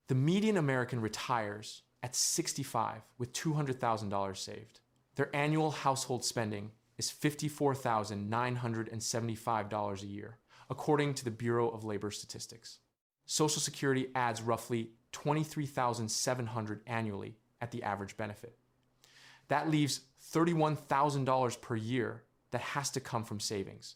The median American retires at 65 with $200,000 saved. Their annual household spending is $54,975 a year, according to the Bureau of Labor Statistics. Social Security adds roughly $23,700 annually at the average benefit. That leaves $31,000 per year that has to come from savings.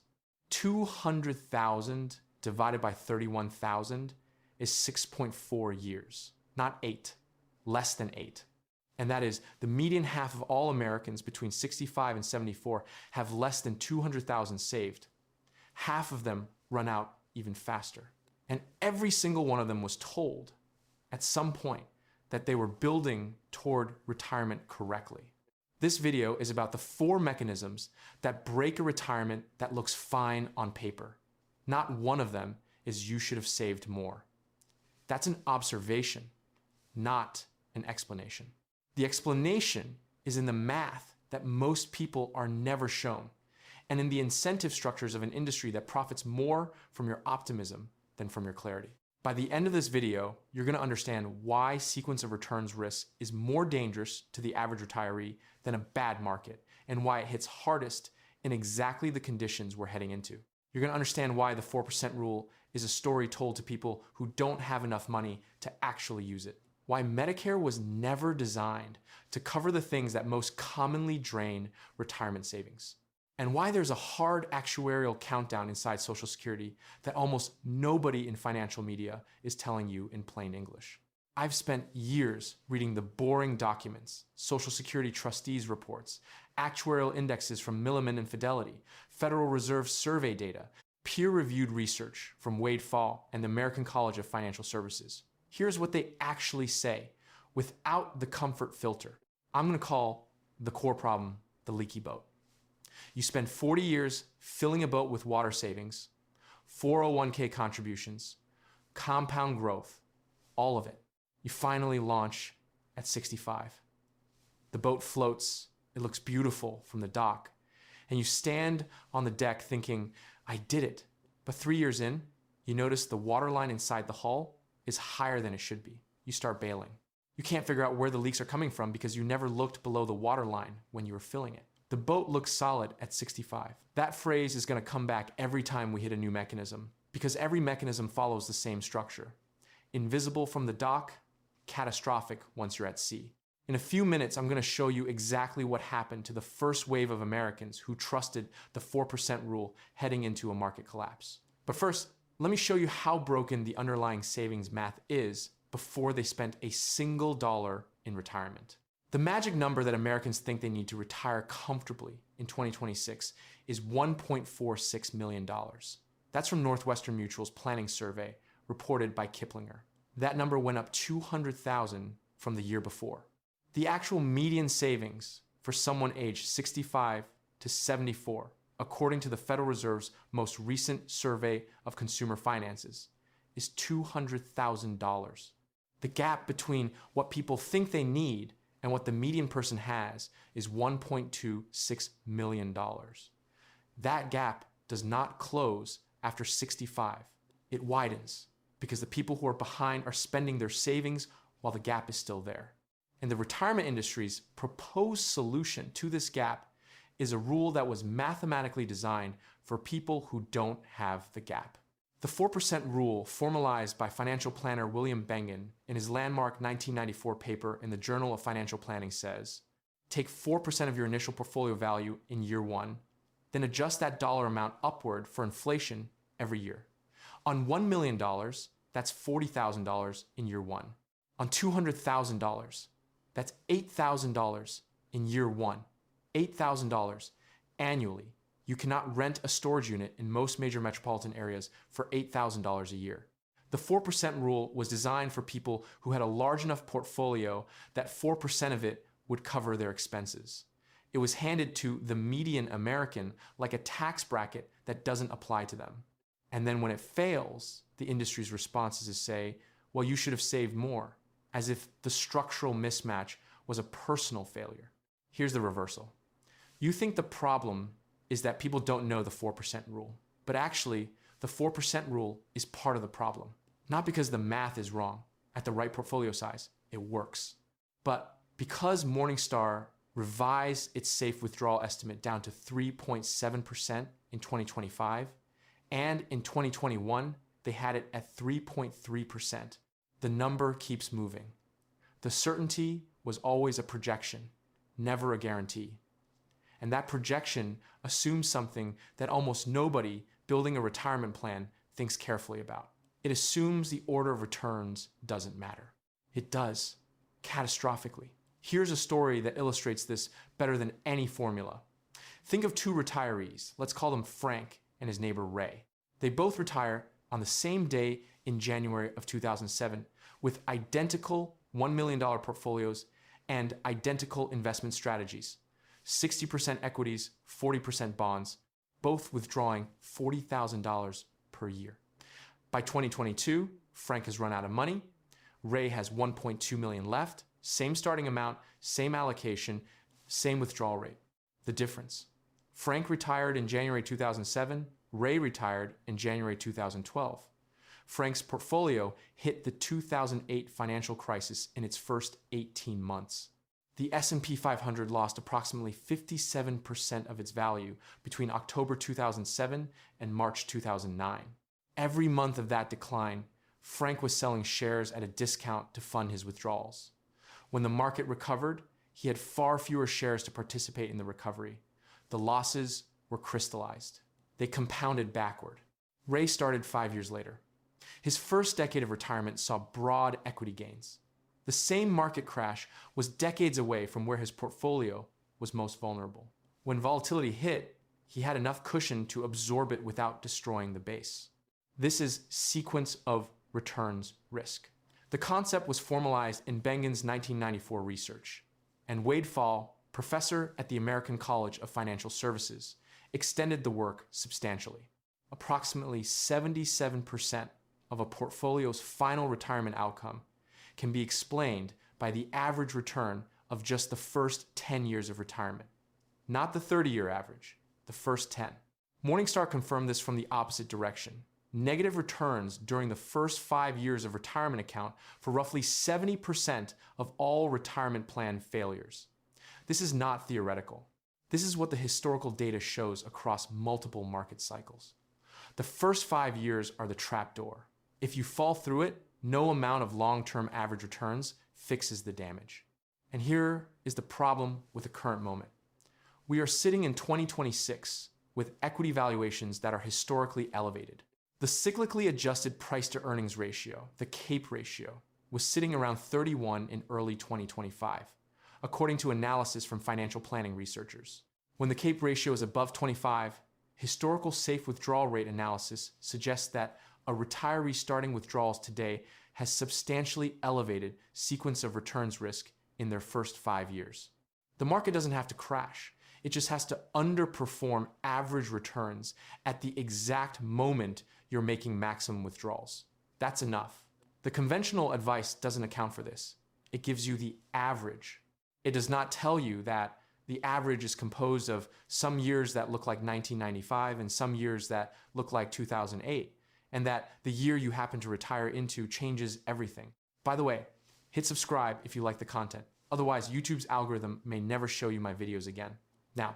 200,000 divided by 31,000 is 6.4 years, not 8, less than 8. And that is, the median half of all Americans between 65 and 74 have less than 200,000 saved. Half of them run out even faster. And every single one of them was told at some point that they were building toward retirement correctly. This video is about the 4 mechanisms that break a retirement that looks fine on paper. Not one of them is you should have saved more. That's an observation, not an explanation. The explanation is in the math that most people are never shown, and in the incentive structures of an industry that profits more from your optimism than from your clarity. By the end of this video, you're going to understand why sequence of returns risk is more dangerous to the average retiree than a bad market, and why it hits hardest in exactly the conditions we're heading into. You're going to understand why the 4% rule is a story told to people who don't have enough money to actually use it. Why Medicare was never designed to cover the things that most commonly drain retirement savings. And why there's a hard actuarial countdown inside Social Security that almost nobody in financial media is telling you in plain English. I've spent years reading the boring documents, Social Security trustees' reports, actuarial indexes from Milliman and Fidelity, Federal Reserve survey data, peer-reviewed research from Wade Fall and the American College of Financial Services. Here's what they actually say without the comfort filter. I'm going to call the core problem the leaky boat. You spend 40 years filling a boat with water savings, 401k contributions, compound growth, all of it. You finally launch at 65. The boat floats, it looks beautiful from the dock, and you stand on the deck thinking, I did it. But 3 years in, you notice the water line inside the hull is higher than it should be. You start bailing. You can't figure out where the leaks are coming from because you never looked below the water line when you were filling it. The boat looks solid at 65. That phrase is going to come back every time we hit a new mechanism because every mechanism follows the same structure. Invisible from the dock, catastrophic once you're at sea. In a few minutes, I'm going to show you exactly what happened to the first wave of Americans who trusted the 4% rule heading into a market collapse. But first, let me show you how broken the underlying savings math is before they spent a single dollar in retirement. The magic number that Americans think they need to retire comfortably in 2026 is $1.46 million. That's from Northwestern Mutual's planning survey reported by Kiplinger. That number went up 200,000 from the year before. The actual median savings for someone aged 65 to 74, according to the Federal Reserve's most recent survey of consumer finances, is $200,000. The gap between what people think they need and what the median person has is $1.26 million. That gap does not close after 65. It widens because the people who are behind are spending their savings while the gap is still there. And the retirement industry's proposed solution to this gap is a rule that was mathematically designed for people who don't have the gap. The 4% rule, formalized by financial planner William Bengen in his landmark 1994 paper in the Journal of Financial Planning, says, take 4% of your initial portfolio value in year 1, then adjust that dollar amount upward for inflation every year. On $1 million, that's $40,000 in year 1. On $200,000, that's $8,000 in year 1. $8,000 annually. You cannot rent a storage unit in most major metropolitan areas for $8,000 a year. The 4% rule was designed for people who had a large enough portfolio that 4% of it would cover their expenses. It was handed to the median American like a tax bracket that doesn't apply to them. And then when it fails, the industry's response is to say, well, you should have saved more, as if the structural mismatch was a personal failure. Here's the reversal. You think the problem is that people don't know the 4% rule. But actually, the 4% rule is part of the problem. Not because the math is wrong, at the right portfolio size, it works. But because Morningstar revised its safe withdrawal estimate down to 3.7% in 2025, and in 2021, they had it at 3.3%. The number keeps moving. The certainty was always a projection, never a guarantee. And that projection assumes something that almost nobody building a retirement plan thinks carefully about. It assumes the order of returns doesn't matter. It does, catastrophically. Here's a story that illustrates this better than any formula. Think of two retirees. Let's call them Frank and his neighbor Ray. They both retire on the same day in January of 2007 with identical $1 million portfolios and identical investment strategies. 60% equities, 40% bonds, both withdrawing $40,000 per year. By 2022, Frank has run out of money. Ray has $1.2 million left, same starting amount, same allocation, same withdrawal rate. The difference: Frank retired in January 2007, Ray retired in January 2012. Frank's portfolio hit the 2008 financial crisis in its first 18 months. The S&P 500 lost approximately 57% of its value between October 2007 and March 2009. Every month of that decline, Frank was selling shares at a discount to fund his withdrawals. When the market recovered, he had far fewer shares to participate in the recovery. The losses were crystallized. They compounded backward. Ray started 5 years later. His first decade of retirement saw broad equity gains. The same market crash was decades away from where his portfolio was most vulnerable. When volatility hit, he had enough cushion to absorb it without destroying the base. This is sequence of returns risk. The concept was formalized in Bengen's 1994 research, and Wade Fall, professor at the American College of Financial Services, extended the work substantially. Approximately 77% of a portfolio's final retirement outcome can be explained by the average return of just the first 10 years of retirement. Not the 30-year average, the first 10. Morningstar confirmed this from the opposite direction. Negative returns during the first 5 years of retirement account for roughly 70% of all retirement plan failures. This is not theoretical. This is what the historical data shows across multiple market cycles. The first 5 years are the trapdoor. If you fall through it, no amount of long-term average returns fixes the damage. And here is the problem with the current moment. We are sitting in 2026 with equity valuations that are historically elevated. The cyclically adjusted price-to-earnings ratio, the CAPE ratio, was sitting around 31 in early 2025, according to analysis from financial planning researchers. When the CAPE ratio is above 25, historical safe withdrawal rate analysis suggests that a retiree starting withdrawals today has substantially elevated sequence of returns risk in their first 5 years. The market doesn't have to crash. It just has to underperform average returns at the exact moment you're making maximum withdrawals. That's enough. The conventional advice doesn't account for this. It gives you the average. It does not tell you that the average is composed of some years that look like 1995 and some years that look like 2008, and that the year you happen to retire into changes everything. By the way, hit subscribe if you like the content. Otherwise, YouTube's algorithm may never show you my videos again. Now,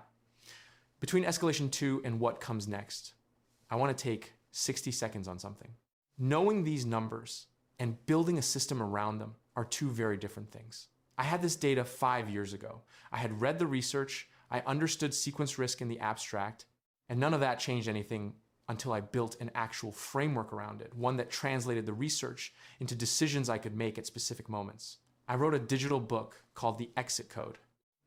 between escalation 2 and what comes next, I want to take 60 seconds on something. Knowing these numbers and building a system around them are two very different things. I had this data 5 years ago. I had read the research, I understood sequence risk in the abstract, and none of that changed anything until I built an actual framework around it, one that translated the research into decisions I could make at specific moments. I wrote a digital book called The Exit Code.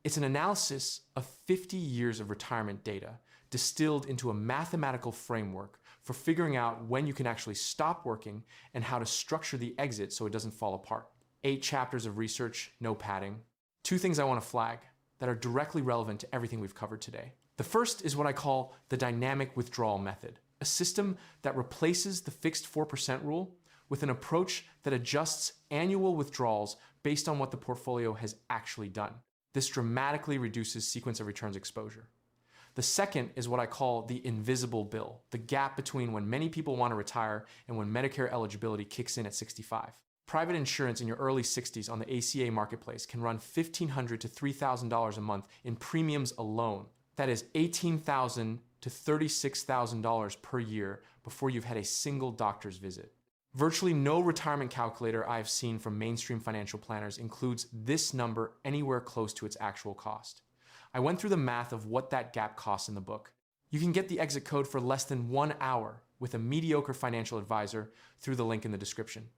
It's an analysis of 50 years of retirement data distilled into a mathematical framework for figuring out when you can actually stop working and how to structure the exit so it doesn't fall apart. 8 chapters of research, no padding. 2 things I want to flag that are directly relevant to everything we've covered today. The first is what I call the dynamic withdrawal method, a system that replaces the fixed 4% rule with an approach that adjusts annual withdrawals based on what the portfolio has actually done. This dramatically reduces sequence of returns exposure. The second is what I call the invisible bill, the gap between when many people want to retire and when Medicare eligibility kicks in at 65. Private insurance in your early 60s on the ACA marketplace can run $1,500 to $3,000 a month in premiums alone. That is $18,000 to $36,000 per year before you've had a single doctor's visit. Virtually no retirement calculator I've seen from mainstream financial planners includes this number anywhere close to its actual cost. I went through the math of what that gap costs in the book. You can get the exit code for less than 1 hour with a mediocre financial advisor through the link in the description.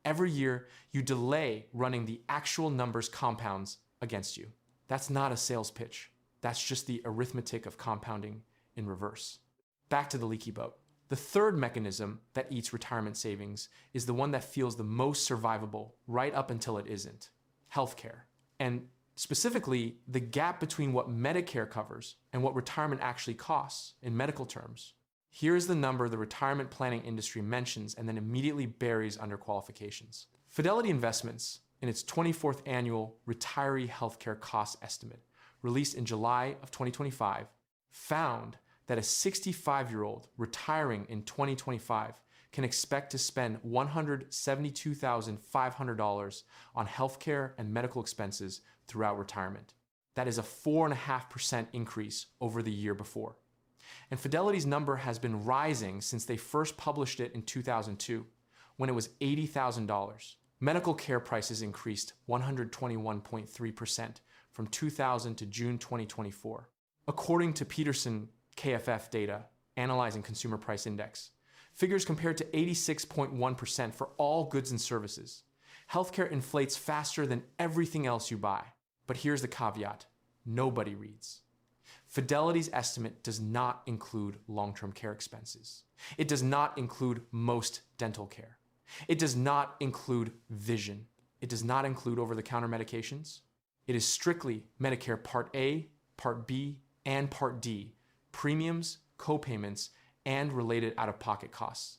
Every year, you delay running the actual numbers compounds against you. That's not a sales pitch. That's just the arithmetic of compounding in reverse. Back to the leaky boat. The third mechanism that eats retirement savings is the one that feels the most survivable right up until it isn't: healthcare. And specifically, the gap between what Medicare covers and what retirement actually costs in medical terms. Here's the number the retirement planning industry mentions and then immediately buries under qualifications. Fidelity Investments, in its 24th annual Retiree Healthcare Cost Estimate, released in July of 2025, found that a 65-year-old retiring in 2025 can expect to spend $172,500 on healthcare and medical expenses throughout retirement. That is a 4.5% increase over the year before. And Fidelity's number has been rising since they first published it in 2002, when it was $80,000. Medical care prices increased 121.3% from 2000 to June 2024. According to Peterson KFF data, analyzing Consumer Price Index, figures compared to 86.1% for all goods and services. Healthcare inflates faster than everything else you buy. But here's the caveat: nobody reads. Fidelity's estimate does not include long-term care expenses. It does not include most dental care. It does not include vision. It does not include over-the-counter medications. It is strictly Medicare Part A, Part B, and Part D, premiums, co-payments, and related out-of-pocket costs.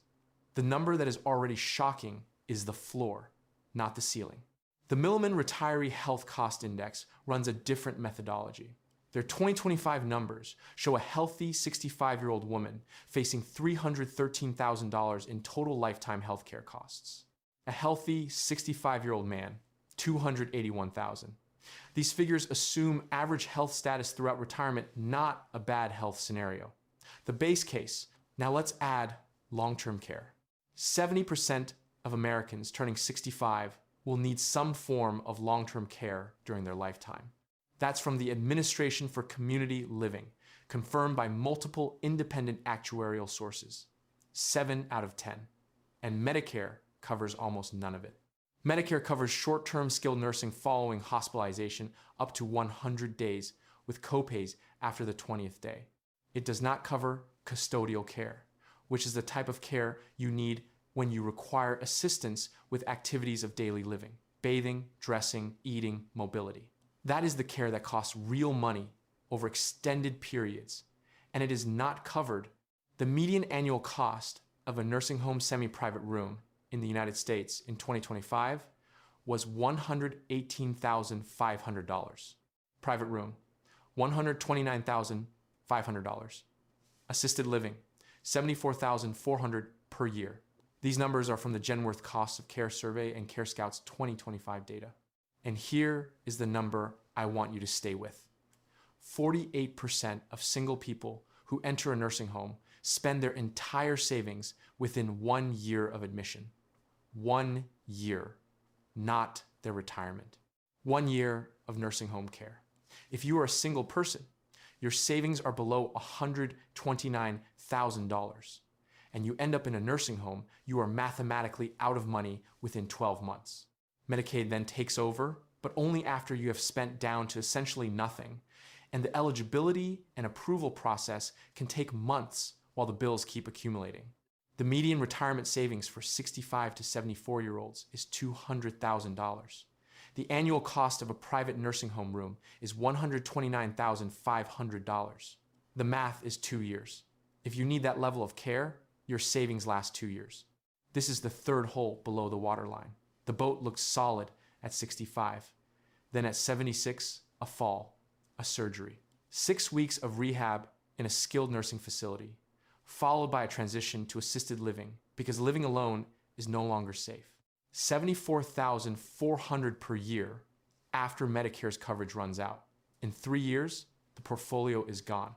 The number that is already shocking is the floor, not the ceiling. The Milliman Retiree Health Cost Index runs a different methodology. Their 2025 numbers show a healthy 65-year-old woman facing $313,000 in total lifetime healthcare costs. A healthy 65-year-old man, $281,000. These figures assume average health status throughout retirement, not a bad health scenario. The base case: now let's add long-term care. 70% of Americans turning 65 will need some form of long-term care during their lifetime. That's from the Administration for Community Living, confirmed by multiple independent actuarial sources. 7 out of 10. And Medicare covers almost none of it. Medicare covers short-term skilled nursing following hospitalization up to 100 days, with copays after the 20th day. It does not cover custodial care, which is the type of care you need when you require assistance with activities of daily living: bathing, dressing, eating, mobility. That is the care that costs real money over extended periods, and it is not covered. The median annual cost of a nursing home semi-private room in the United States in 2025 was $118,500. Private room, $129,500. Assisted living, $74,400 per year. These numbers are from the Genworth Cost of Care Survey and CareScout's 2025 data. And here is the number I want you to stay with. 48% of single people who enter a nursing home spend their entire savings within 1 year of admission. 1 year, not their retirement. 1 year of nursing home care. If you are a single person, your savings are below $129,000, and you end up in a nursing home, you are mathematically out of money within 12 months. Medicaid then takes over, but only after you have spent down to essentially nothing, and the eligibility and approval process can take months while the bills keep accumulating. The median retirement savings for 65 to 74-year-olds is $200,000. The annual cost of a private nursing home room is $129,500. The math is 2 years. If you need that level of care, your savings last 2 years. This is the third hole below the waterline. The boat looks solid at 65. Then at 76, a fall, a surgery. 6 weeks of rehab in a skilled nursing facility, followed by a transition to assisted living because living alone is no longer safe. $74,400 per year after Medicare's coverage runs out. In 3 years, the portfolio is gone.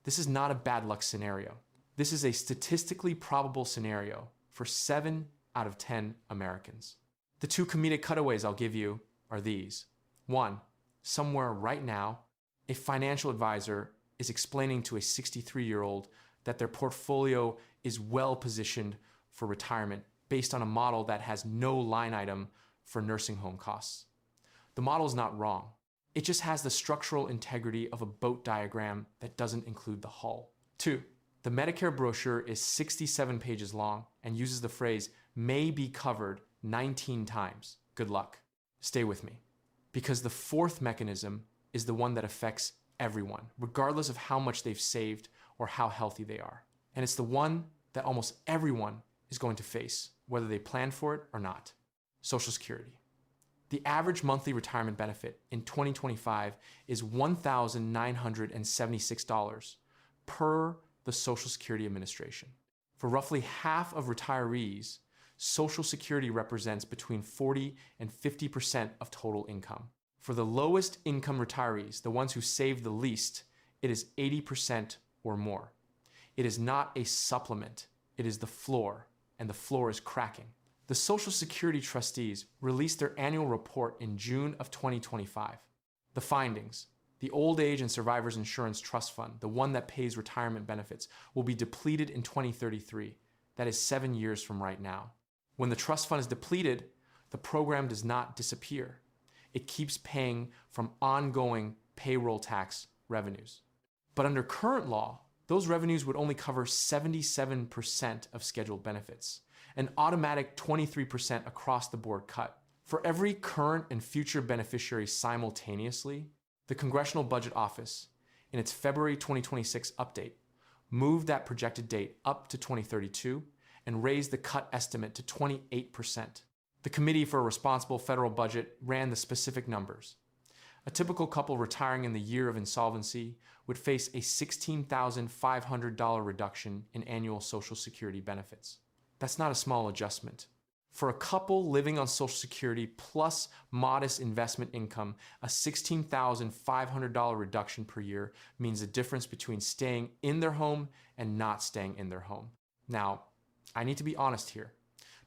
This is not a bad luck scenario. This is a statistically probable scenario for 7 out of 10 Americans. The two comedic cutaways I'll give you are these. 1, somewhere right now, a financial advisor is explaining to a 63-year-old that their portfolio is well positioned for retirement based on a model that has no line item for nursing home costs. The model is not wrong. It just has the structural integrity of a boat diagram that doesn't include the hull. 2, the Medicare brochure is 67 pages long and uses the phrase may be covered 19 times. Good luck. Stay with me. Because the fourth mechanism is the one that affects everyone, regardless of how much they've saved or how healthy they are. And it's the one that almost everyone is going to face, whether they plan for it or not. Social Security. The average monthly retirement benefit in 2025 is $1,976 per the Social Security Administration. For roughly half of retirees, Social Security represents between 40 and 50% of total income. For the lowest income retirees, the ones who save the least, it is 80% or more. It is not a supplement, it is the floor, and the floor is cracking. The Social Security trustees released their annual report in June of 2025. The findings: the Old Age and Survivors Insurance Trust Fund, the one that pays retirement benefits, will be depleted in 2033. That is 7 years from right now. When the trust fund is depleted, the program does not disappear. It keeps paying from ongoing payroll tax revenues. But under current law, those revenues would only cover 77% of scheduled benefits, an automatic 23% across the board cut. For every current and future beneficiary simultaneously, the Congressional Budget Office, in its February 2026 update, moved that projected date up to 2032 and raised the cut estimate to 28%. The Committee for a Responsible Federal Budget ran the specific numbers. A typical couple retiring in the year of insolvency would face a $16,500 reduction in annual Social Security benefits. That's not a small adjustment. For a couple living on Social Security plus modest investment income, a $16,500 reduction per year means the difference between staying in their home and not staying in their home. Now, I need to be honest here,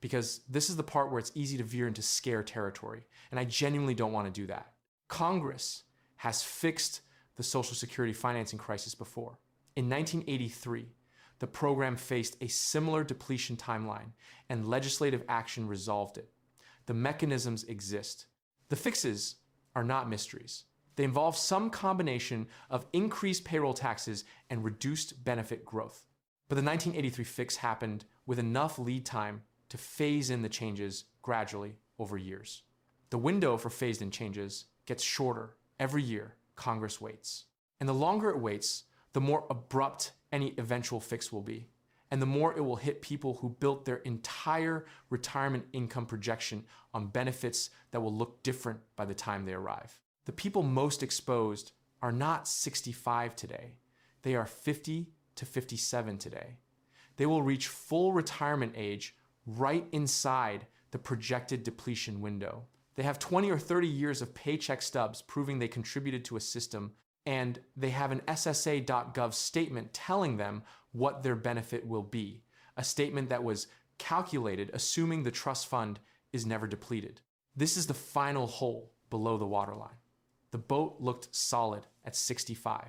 because this is the part where it's easy to veer into scare territory, and I genuinely don't want to do that. Congress has fixed the Social Security financing crisis before. In 1983, the program faced a similar depletion timeline, and legislative action resolved it. The mechanisms exist. The fixes are not mysteries. They involve some combination of increased payroll taxes and reduced benefit growth. But the 1983 fix happened with enough lead time to phase in the changes gradually over years. The window for phased-in changes gets shorter every year Congress waits. And the longer it waits, the more abrupt any eventual fix will be, and the more it will hit people who built their entire retirement income projection on benefits that will look different by the time they arrive. The people most exposed are not 65 today. They are 50 to 57 today. They will reach full retirement age right inside the projected depletion window. They have 20 or 30 years of paycheck stubs proving they contributed to a system, and they have an SSA.gov statement telling them what their benefit will be, a statement that was calculated assuming the trust fund is never depleted. This is the final hole below the waterline. The boat looked solid at 65.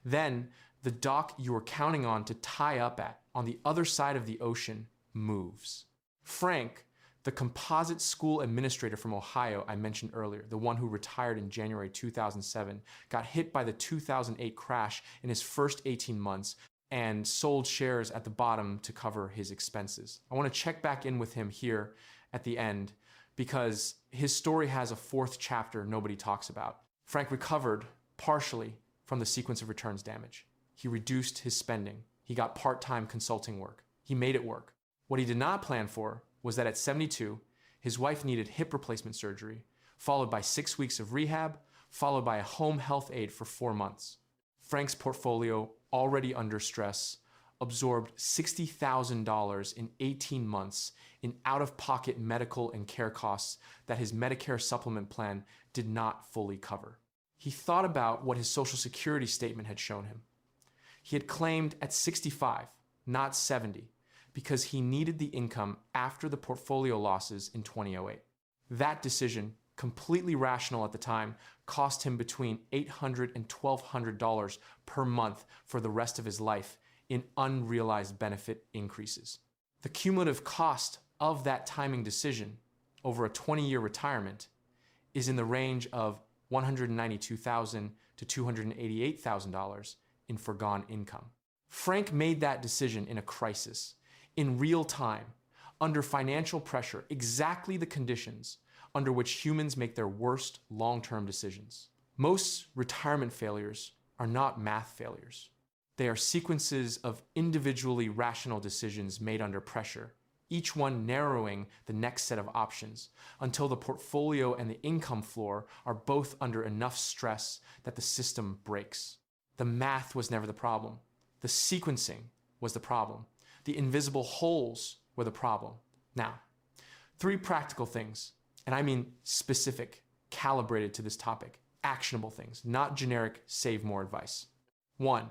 Then the dock you were counting on to tie up at on the other side of the ocean moves. Frank, the composite school administrator from Ohio I mentioned earlier, the one who retired in January 2007, got hit by the 2008 crash in his first 18 months and sold shares at the bottom to cover his expenses. I want to check back in with him here at the end because his story has a fourth chapter nobody talks about. Frank recovered partially from the sequence of returns damage. He reduced his spending. He got part-time consulting work. He made it work. What he did not plan for was that at 72, his wife needed hip replacement surgery, followed by 6 weeks of rehab, followed by a home health aide for 4 months. Frank's portfolio, already under stress, absorbed $60,000 in 18 months in out-of-pocket medical and care costs that his Medicare supplement plan did not fully cover. He thought about what his Social Security statement had shown him. He had claimed at 65, not 70, because he needed the income after the portfolio losses in 2008. That decision, completely rational at the time, cost him between $800 and $1,200 per month for the rest of his life in unrealized benefit increases. The cumulative cost of that timing decision over a 20-year retirement is in the range of $192,000 to $288,000 in foregone income. Frank made that decision in a crisis, in real time, under financial pressure, exactly the conditions under which humans make their worst long-term decisions. Most retirement failures are not math failures. They are sequences of individually rational decisions made under pressure, each one narrowing the next set of options until the portfolio and the income floor are both under enough stress that the system breaks. The math was never the problem. The sequencing was the problem. The invisible holes were the problem. Now, 3 practical things, and I mean specific, calibrated to this topic, actionable things, not generic save more advice. 1,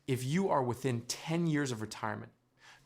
if you are within 10 years of retirement,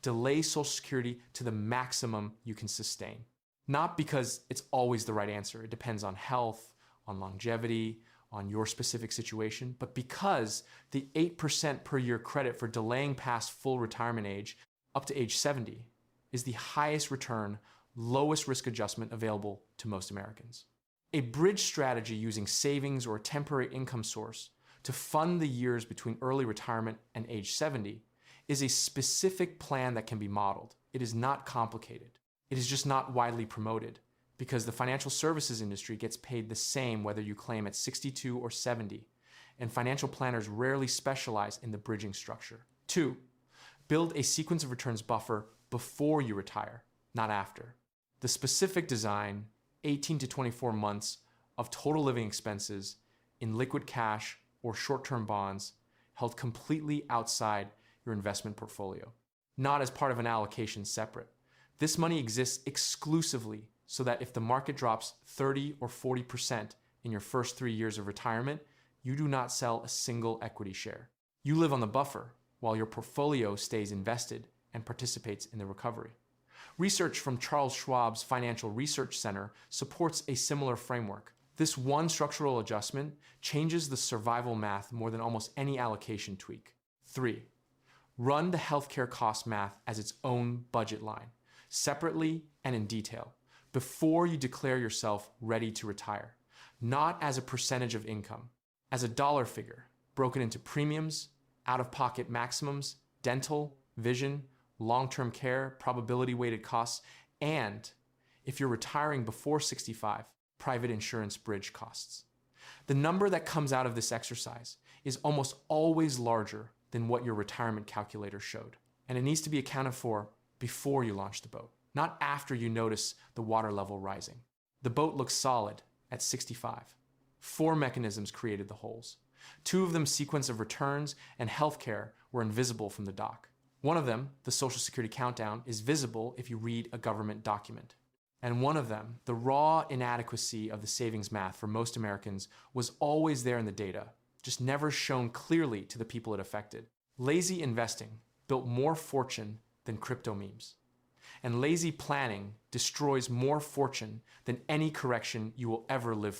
delay Social Security to the maximum you can sustain. Not because it's always the right answer. It depends on health, on longevity, on your specific situation, but because the 8% per year credit for delaying past full retirement age up to age 70 is the highest return, lowest risk adjustment available to most Americans. A bridge strategy using savings or a temporary income source to fund the years between early retirement and age 70 is a specific plan that can be modeled. It is not complicated. It is just not widely promoted because the financial services industry gets paid the same whether you claim at 62 or 70, and financial planners rarely specialize in the bridging structure. 2, build a sequence of returns buffer before you retire, not after. The specific design, 18 to 24 months of total living expenses in liquid cash or short-term bonds held completely outside your investment portfolio, not as part of an allocation separate. This money exists exclusively so that if the market drops 30 or 40% in your first 3 years of retirement, you do not sell a single equity share. You live on the buffer while your portfolio stays invested and participates in the recovery. Research from Charles Schwab's Financial Research Center supports a similar framework. This one structural adjustment changes the survival math more than almost any allocation tweak. 3, run the healthcare cost math as its own budget line, separately and in detail, before you declare yourself ready to retire, not as a percentage of income, as a dollar figure broken into premiums, out-of-pocket maximums, dental, vision, long-term care, probability-weighted costs, and, if you're retiring before 65, private insurance bridge costs. The number that comes out of this exercise is almost always larger than what your retirement calculator showed, and it needs to be accounted for before you launch the boat, not after you notice the water level rising. The boat looks solid at 65. 4 mechanisms created the holes. 2 of them, sequence of returns and healthcare, were invisible from the dock. One of them, the Social Security countdown, is visible if you read a government document. And one of them, the raw inadequacy of the savings math for most Americans, was always there in the data, just never shown clearly to the people it affected. Lazy investing built more fortune than crypto memes. And lazy planning destroys more fortune than any correction you will ever live